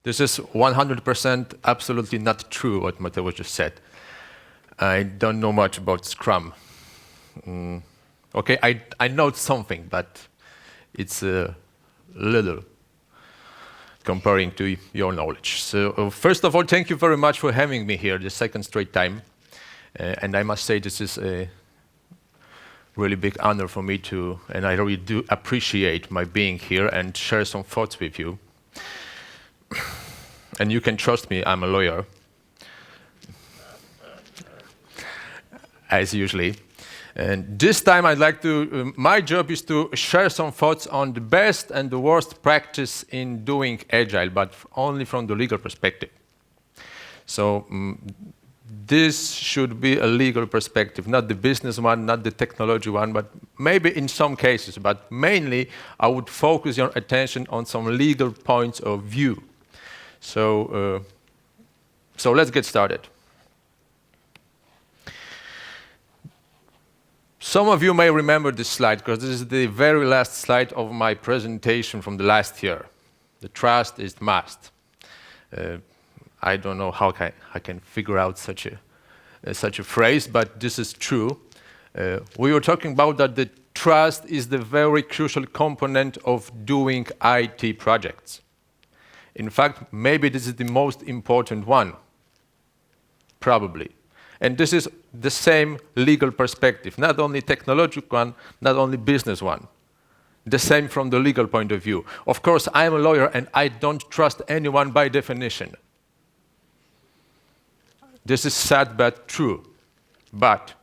This is 100% absolutely not true what Mateo just said. I don't know much about Scrum. Okay, I know something, but it's a little comparing to your knowledge. So first of all, thank you very much for having me here the second straight time. And I must say this is a really big honor for me too, and I really do appreciate my being here and share some thoughts with you. And you can trust me, I'm a lawyer, as usually. And this time I'd like to, my job is to share some thoughts on the best and the worst practice in doing Agile, but only from the legal perspective. So this should be a legal perspective, not the business one, not the technology one, but maybe in some cases, but mainly I would focus your attention on some legal points of view. So let's get started. Some of you may remember this slide because this is the very last slide of my presentation from the last year. The trust is must. I don't know how I can figure out such a phrase, but this is true. We were talking about that the trust is the very crucial component of doing IT projects. In fact, maybe this is the most important one, probably. And this is the same legal perspective, not only technological one, not only business one. The same from the legal point of view. Of course, I'm a lawyer and I don't trust anyone by definition. This is sad but true. But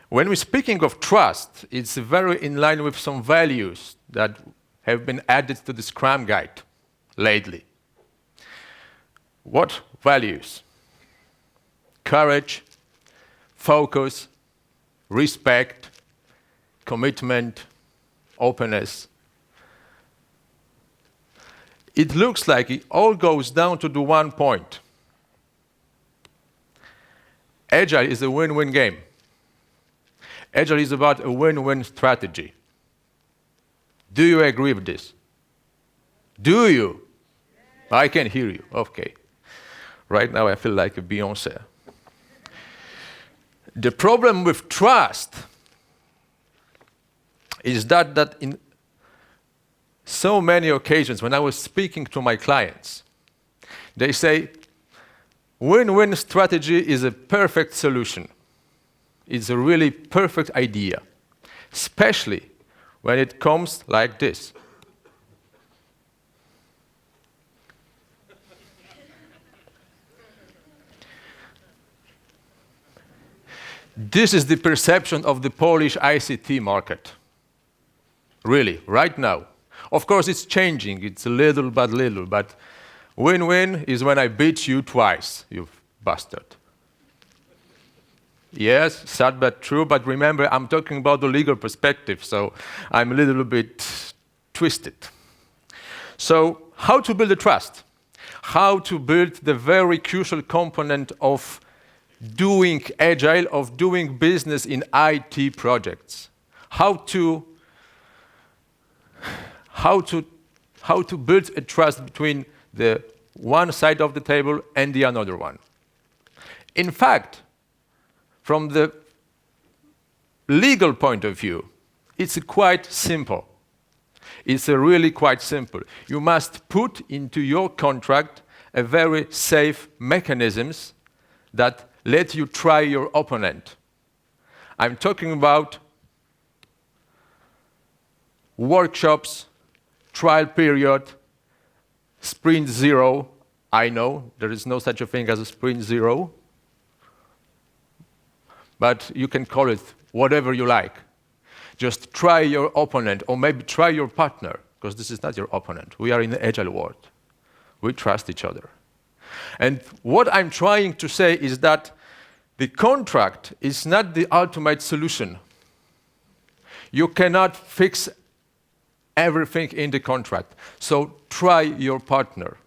when we're speaking of trust, it's very in line with some values that have been added to the Scrum guide lately. What values? Courage, focus, respect, commitment, openness. It looks like it all goes down to the one point. Agile is a win-win game. Agile is about a win-win strategy. Do you agree with this? Do you? I can hear you. Okay. Right now I feel like a Beyoncé. The problem with trust is that in so many occasions when I was speaking to my clients, they say, win-win strategy is a perfect solution. It's a really perfect idea, especially when it comes like this. This is the perception of the Polish ICT market. Really, right now. Of course, it's changing. It's a little, but win-win is when I beat you twice, you bastard. Yes, sad but true, but remember, I'm talking about the legal perspective, so I'm a little bit twisted. So, how to build a trust? How to build the very crucial component of doing Agile, of doing business in IT projects. How to build a trust between the one side of the table and the another one. In fact, from the legal point of view, it's quite simple. It's really quite simple. You must put into your contract a very safe mechanisms that let you try your opponent. I'm talking about workshops, trial period, sprint zero. I know there is no such a thing as a sprint zero, but you can call it whatever you like. Just try your opponent, or maybe try your partner, because this is not your opponent. We are in the Agile world. We trust each other. And what I'm trying to say is that the contract is not the ultimate solution. You cannot fix everything in the contract. So try your partner.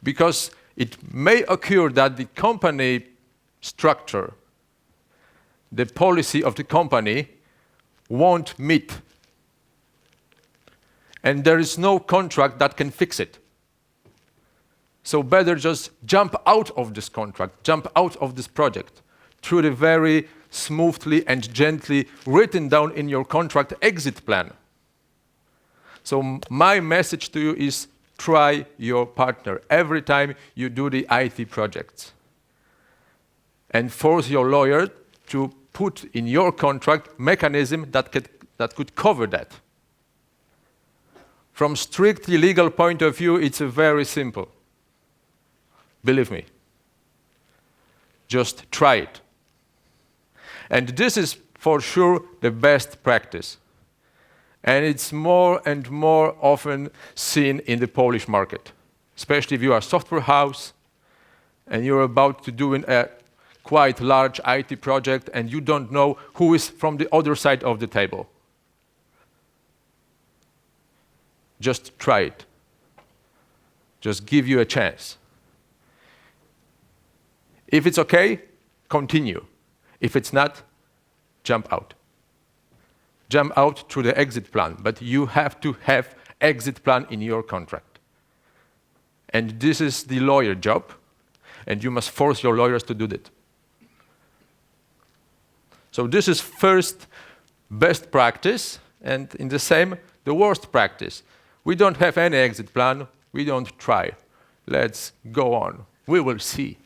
Because it may occur that the company structure, the policy of the company, won't meet. And there is no contract that can fix it. So better just jump out of this contract, jump out of this project through the very smoothly and gently written down in your contract exit plan. So my message to you is try your partner every time you do the IT projects. And force your lawyer to put in your contract mechanism that could cover that. From strictly legal point of view, it's very simple. Believe me. Just try it. And this is for sure the best practice. And it's more and more often seen in the Polish market, especially if you are a software house and you're about to do a quite large IT project and you don't know who is from the other side of the table. Just try it. Just give you a chance. If it's okay, continue. If it's not, jump out. Jump out through the exit plan, but you have to have exit plan in your contract. And this is the lawyer job, and you must force your lawyers to do that. So this is first best practice, and in the same, the worst practice. We don't have any exit plan, we don't try. Let's go on, we will see.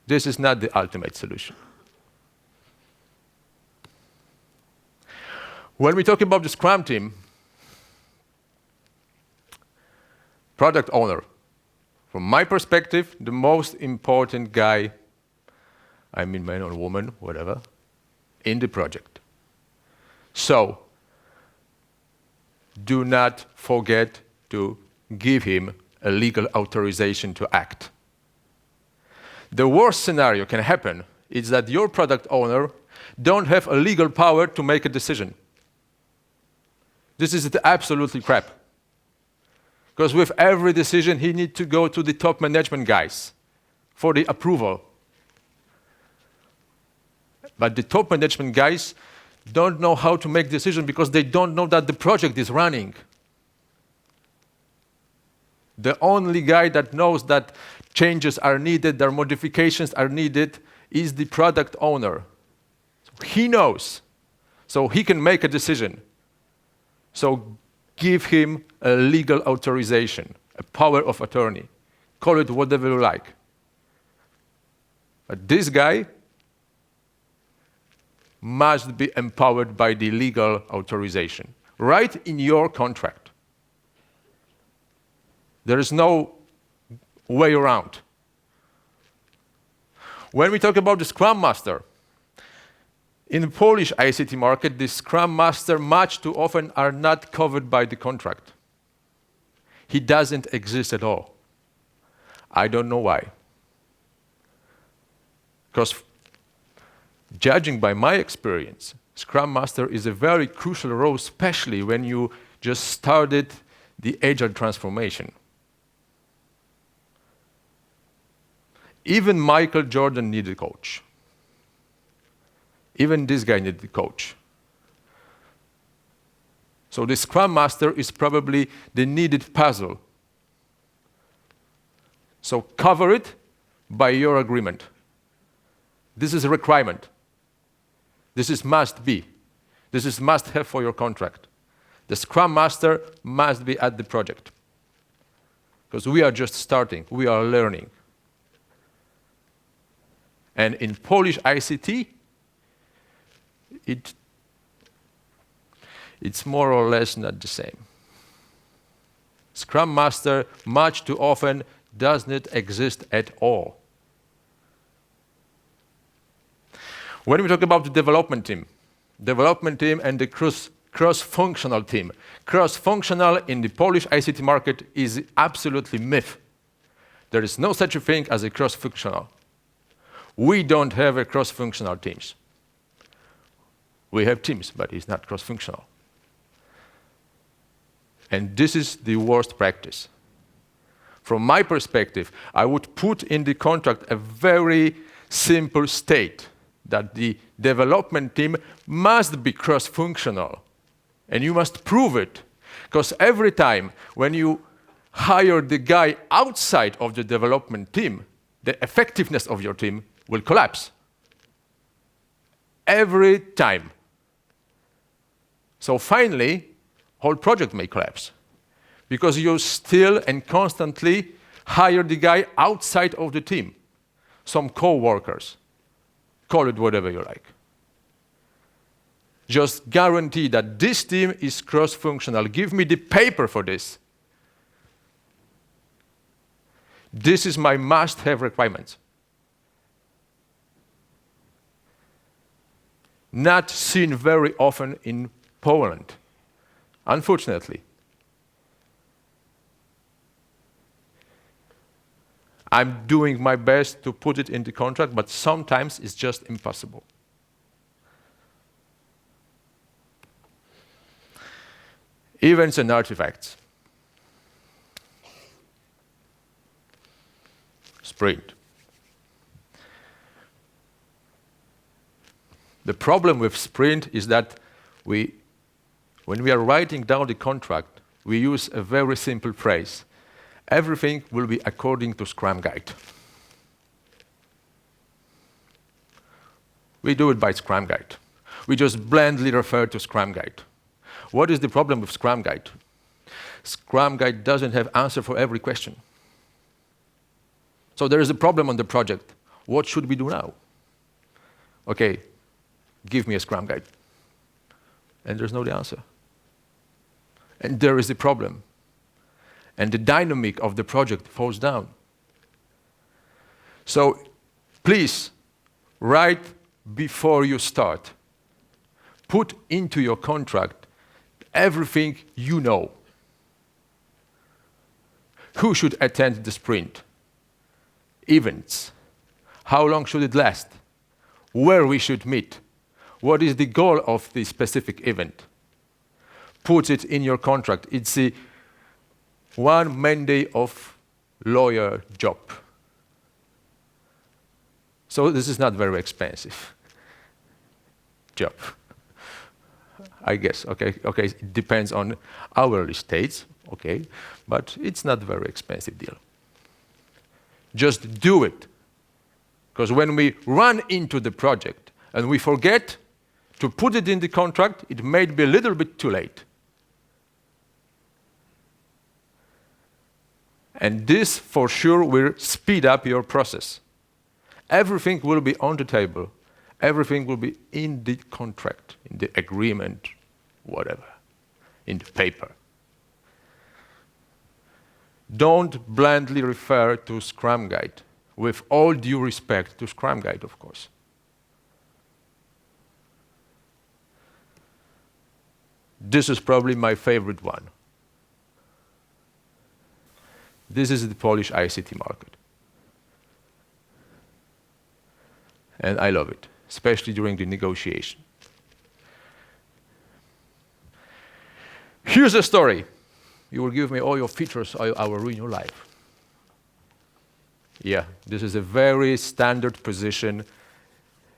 This is not the ultimate solution. When we talk about the Scrum team, product owner, from my perspective, the most important guy, I mean man or woman, whatever, in the project. So, do not forget to give him a legal authorization to act. The worst scenario can happen is that your product owner don't have a legal power to make a decision. This is absolutely crap. Because with every decision, he needs to go to the top management guys for the approval. But the top management guys don't know how to make decisions because they don't know that the project is running. The only guy that knows that changes are needed, that modifications are needed, is the product owner. So he knows, so he can make a decision. So give him a legal authorization, a power of attorney. Call it whatever you like. But this guy must be empowered by the legal authorization, right in your contract. There is no way around. When we talk about the Scrum Master, in the Polish ICT market, the Scrum Master much too often are not covered by the contract. He doesn't exist at all. I don't know why. Because judging by my experience, Scrum Master is a very crucial role, especially when you just started the Agile transformation. Even Michael Jordan needed a coach. Even this guy needed a coach. So the Scrum Master is probably the needed puzzle. So cover it by your agreement. This is a requirement. This is must be. This is must have for your contract. The Scrum Master must be at the project. Because we are just starting, we are learning. And in Polish ICT, it's more or less not the same. Scrum Master much too often does not exist at all. When we talk about the development team and the cross-functional team, cross-functional in the Polish ICT market is absolutely myth. There is no such a thing as a cross-functional. We don't have a cross-functional teams. We have teams, but it's not cross-functional. And this is the worst practice. From my perspective, I would put in the contract a very simple state that the development team must be cross-functional. And you must prove it. Because every time when you hire the guy outside of the development team, the effectiveness of your team will collapse. Every time. So finally, whole project may collapse because you still and constantly hire the guy outside of the team, some co-workers. Call it whatever you like. Just guarantee that this team is cross-functional. Give me the paper for this. This is my must-have requirement. Not seen very often in Poland, unfortunately. I'm doing my best to put it in the contract, but sometimes it's just impossible. Events and artifacts. Sprint. The problem with sprint is that when we are writing down the contract, we use a very simple phrase. Everything will be according to Scrum Guide. We do it by Scrum Guide. We just blindly refer to Scrum Guide. What is the problem with Scrum Guide? Scrum Guide doesn't have answer for every question. So there is a problem on the project. What should we do now? Okay, give me a Scrum Guide. And there's no answer. And there is a problem. And the dynamic of the project falls down. So please, write before you start. Put into your contract everything you know. Who should attend the sprint? Events. How long should it last? Where we should meet? What is the goal of the specific event? Put it in your contract. It's a 1 Monday of lawyer job. So this is not very expensive job, I guess. Okay, it depends on hourly states, okay, but it's not very expensive deal. Just do it, because when we run into the project and we forget to put it in the contract, it may be a little bit too late. And this, for sure, will speed up your process. Everything will be on the table. Everything will be in the contract, in the agreement, whatever, in the paper. Don't blindly refer to Scrum Guide, with all due respect to Scrum Guide, of course. This is probably my favorite one. This is the Polish ICT market. And I love it, especially during the negotiation. Here's a story. You will give me all your features, I will ruin your life. Yeah, this is a very standard position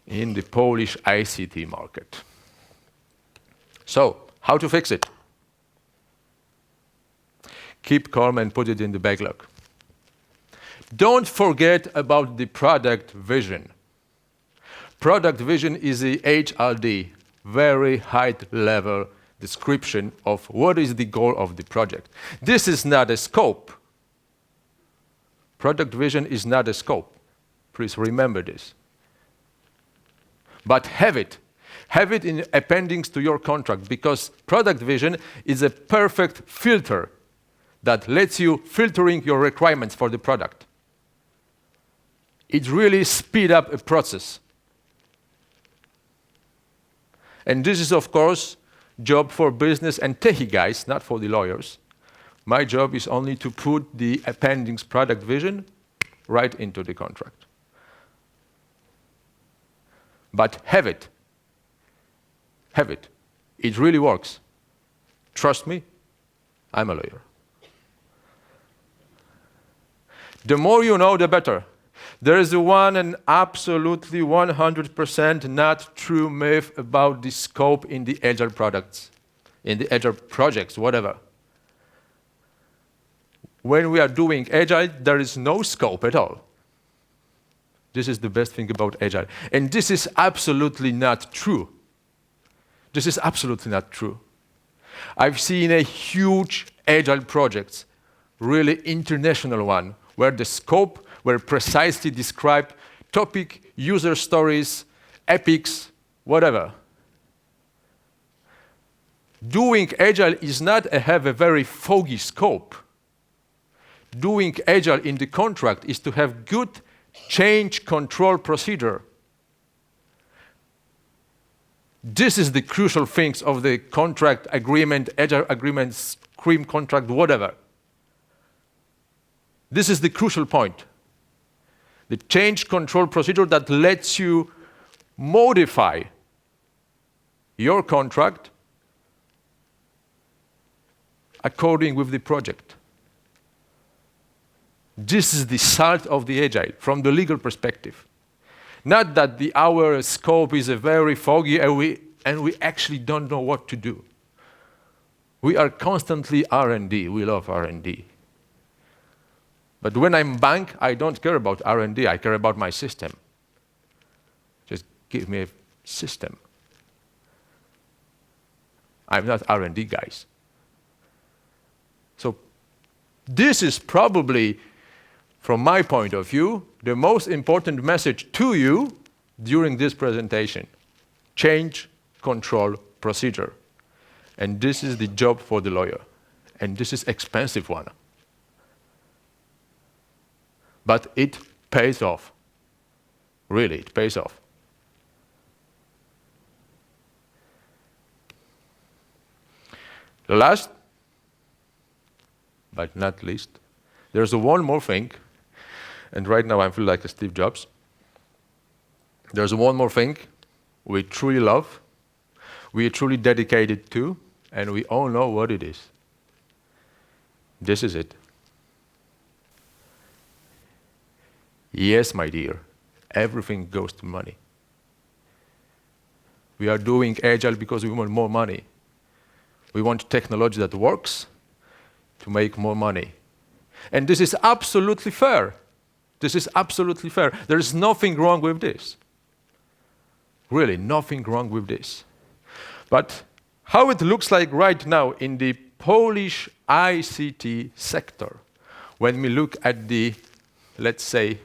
in the Polish ICT market. So, how to fix it? Keep calm and put it in the backlog. Don't forget about the product vision. Product vision is the HLD, very high-level description of what is the goal of the project. This is not a scope. Product vision is not a scope. Please remember this. But have it. Have it in appendix to your contract, because product vision is a perfect filter that lets you filtering your requirements for the product. It really speeds up a process. And this is, of course, job for business and techie guys, not for the lawyers. My job is only to put the appendix product vision right into the contract. But have it. Have it. It really works. Trust me, I'm a lawyer. The more you know, the better. There is an absolutely 100% not true myth about the scope in the Agile products, in the Agile projects, whatever. when we are doing Agile, there is no scope at all. This is the best thing about Agile. And this is absolutely not true. This is absolutely not true. I've seen a huge Agile projects, really international one, where the scope were precisely described, topic, user stories, epics, whatever. Doing Agile is not have a very foggy scope. Doing Agile in the contract is to have good change control procedure. This is the crucial things of the contract agreement, Agile agreement, Scrum contract, whatever. This is the crucial point. The change control procedure that lets you modify your contract according with the project. This is the salt of the Agile from the legal perspective. Not that our scope is a very foggy and we actually don't know what to do. We are constantly R&D. We love R&D. But when I'm bank, I don't care about R&D. I care about my system. Just give me a system. I'm not R&D guys. So this is probably, from my point of view, the most important message to you during this presentation. Change control procedure. And this is the job for the lawyer. And this is expensive one. But it pays off. Really, it pays off. Last, but not least, there's one more thing, and right now I feel like a Steve Jobs. There's one more thing we truly love, we are truly dedicated to, and we all know what it is. This is it. Yes, my dear, everything goes to money. We are doing Agile because we want more money. We want technology that works to make more money. And this is absolutely fair. This is absolutely fair. There is nothing wrong with this. Really, nothing wrong with this. But how it looks like right now in the Polish ICT sector, when we look at the, let's say,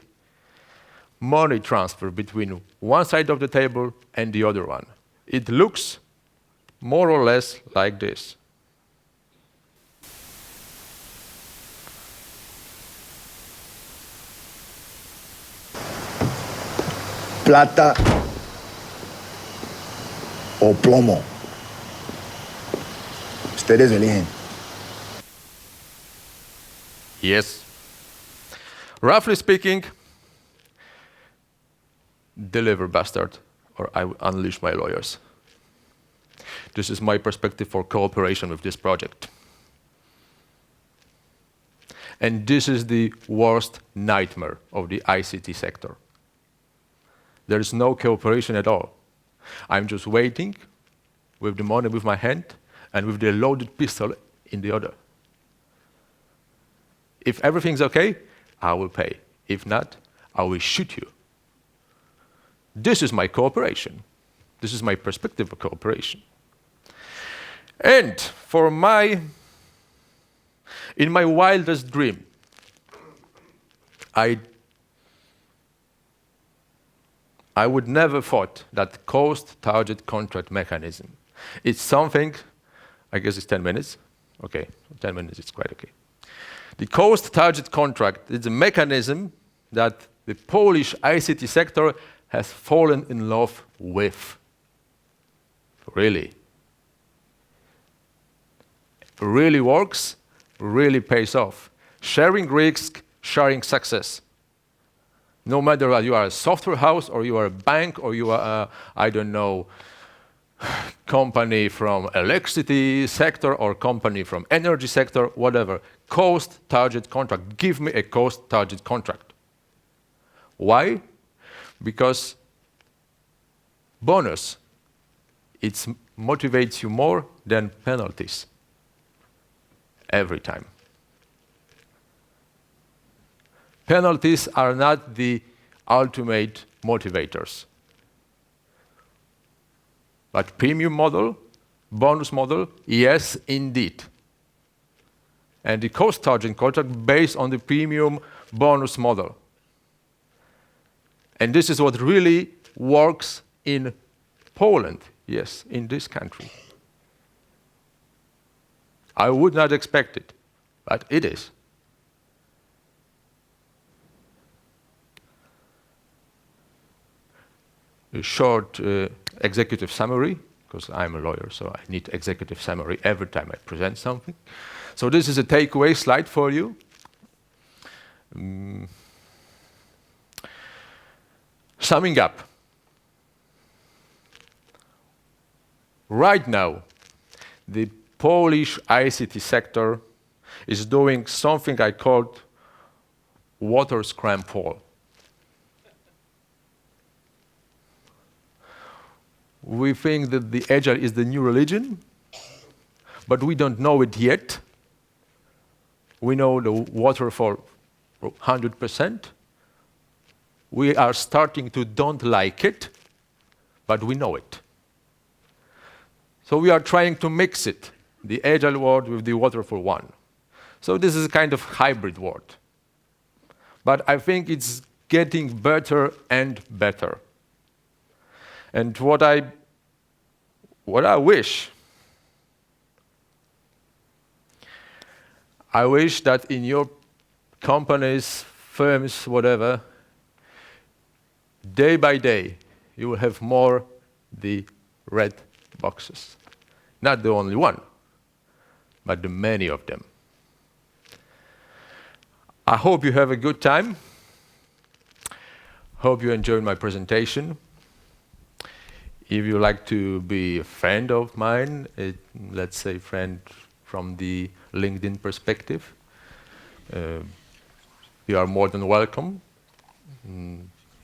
money transfer between one side of the table and the other one, it looks more or less like this. Plata o plomo. Ustedes eligen. Yes. Roughly speaking, deliver, bastard, or I will unleash my lawyers. This is my perspective for cooperation with this project. And this is the worst nightmare of the ICT sector. There is no cooperation at all. I'm just waiting with the money with my hand and with the loaded pistol in the other. If everything's okay, I will pay. If not, I will shoot you. This is my cooperation. This is my perspective of cooperation. And in my wildest dream, I would never thought that cost target contract mechanism. It's something, I guess it's 10 minutes. Okay, 10 minutes is quite okay. The cost target contract is a mechanism that the Polish ICT sector has fallen in love with. Really. Really works, really pays off. Sharing risk, sharing success. No matter whether you are a software house or you are a bank or you are company from electricity sector or company from energy sector, whatever. Cost target contract. Give me a cost target contract. Why? Because bonus, it motivates you more than penalties. Every time. Penalties are not the ultimate motivators. But premium model, bonus model, yes, indeed. And the cost charging contract based on the premium bonus model. And this is what really works in Poland, yes, in this country. I would not expect it, but it is. A short executive summary, because I'm a lawyer, so I need executive summary every time I present something. So this is a takeaway slide for you. Summing up. Right now, the Polish ICT sector is doing something I called water scrum fall. We think that the Agile is the new religion, but we don't know it yet. We know the waterfall 100%. We are starting to don't like it, but we know it. So we are trying to mix it, the Agile world with the waterfall one. So this is a kind of hybrid world. But I think it's getting better and better. And what I wish that in your companies, firms, whatever, day by day, you will have more the red boxes. Not the only one, but the many of them. I hope you have a good time. Hope you enjoyed my presentation. If you like to be a friend of mine, let's say friend from the LinkedIn perspective, you are more than welcome.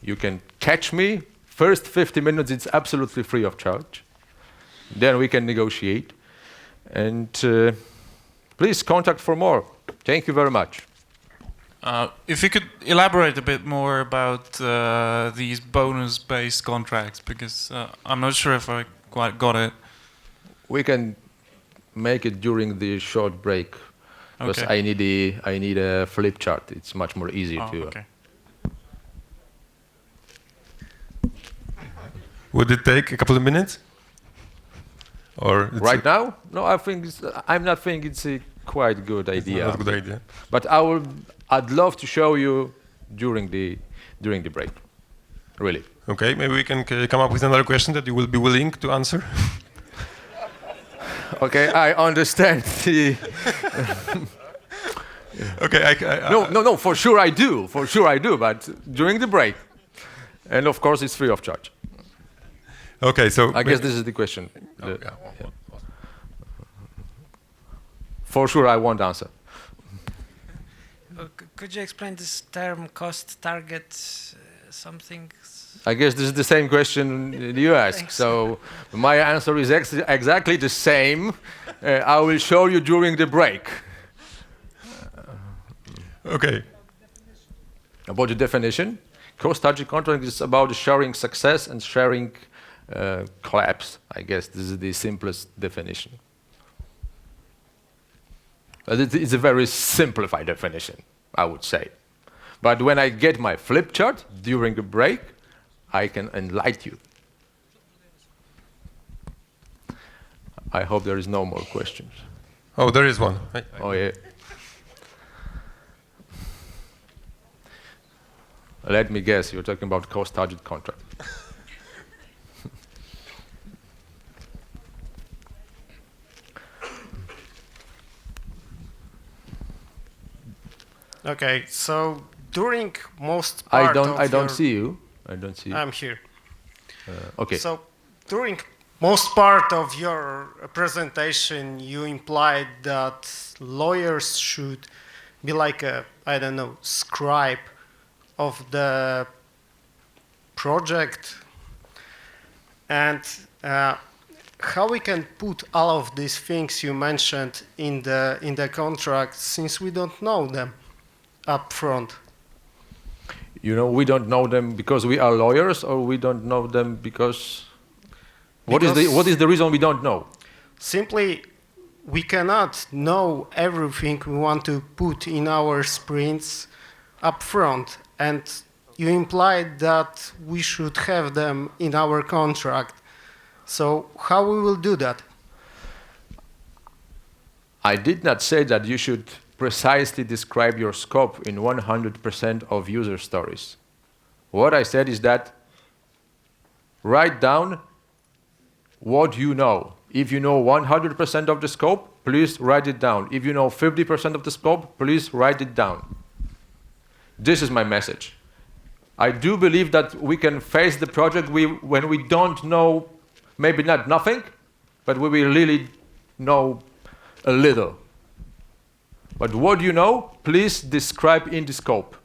You can catch me. First 50 minutes, it's absolutely free of charge. Then we can negotiate. And please contact for more. Thank you very much. If you could elaborate a bit more about these bonus-based contracts, because I'm not sure if I quite got it. We can make it during the short break, because Okay. I need a flip chart. It's much more easy to. Okay. Would it take a couple of minutes? Or Right now? No, I'm not thinking it's a quite good idea. Not a good idea. But I'd love to show you during the break. Really. Okay, maybe we can come up with another question that you will be willing to answer. Okay, I understand the. Okay, No, for sure I do. For sure I do, but during the break. And of course it's free of charge. Okay, so I guess this is the question. Yeah. For sure I won't answer. Could you explain this term cost target something? I guess this is the same question you asked. Thanks. So my answer is exactly the same. I will show you during the break. Okay. About the definition, cost-target contract is about sharing success and sharing collapse. I guess this is the simplest definition. But it's a very simplified definition, I would say. But when I get my flip chart during the break, I can enlighten you. I hope there is no more questions. Oh, there is one. Oh, yeah. Let me guess, you're talking about cost-target contract. Okay, so during most part I don't see you. I don't see you. I'm here. Okay. So during most part of your presentation, you implied that lawyers should be like a, I don't know, scribe of the project, and how we can put all of these things you mentioned in the contract since we don't know them up front. You know, we don't know them because we are lawyers, or we don't know them because... What is the reason we don't know? Simply, we cannot know everything we want to put in our sprints up front, and you implied that we should have them in our contract. So how we will do that? I did not say that you should precisely describe your scope in 100% of user stories. What I said is that write down what you know. If you know 100% of the scope, please write it down. If you know 50% of the scope, please write it down. This is my message. I do believe that we can face the project when we don't know, maybe not nothing, but we will really know a little. But what you know, please describe in the scope.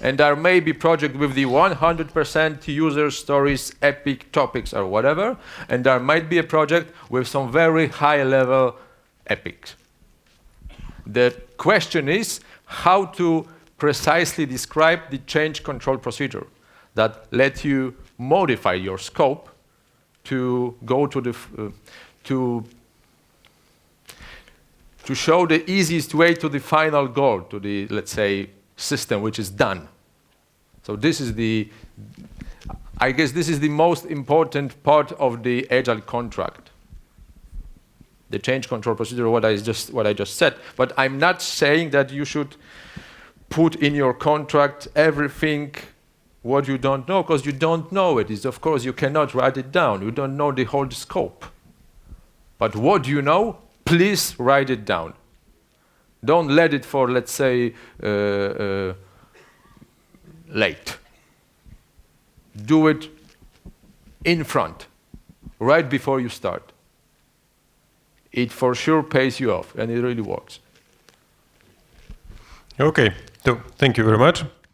And there may be projects with the 100% user stories, epic topics, or whatever, and there might be a project with some very high-level epics. The question is how to precisely describe the change control procedure that let you modify your scope to go to the to show the easiest way to the final goal, to the, let's say, system which is done. So this is I guess this is the most important part of the Agile contract. The change control procedure, what I just said. But I'm not saying that you should put in your contract everything what you don't know, because you don't know it. Is, of course, you cannot write it down. You don't know the whole scope. But what you know, please write it down. Don't let it for, let's say, late. Do it in front, right before you start. It for sure pays you off, and it really works. Okay, so thank you very much.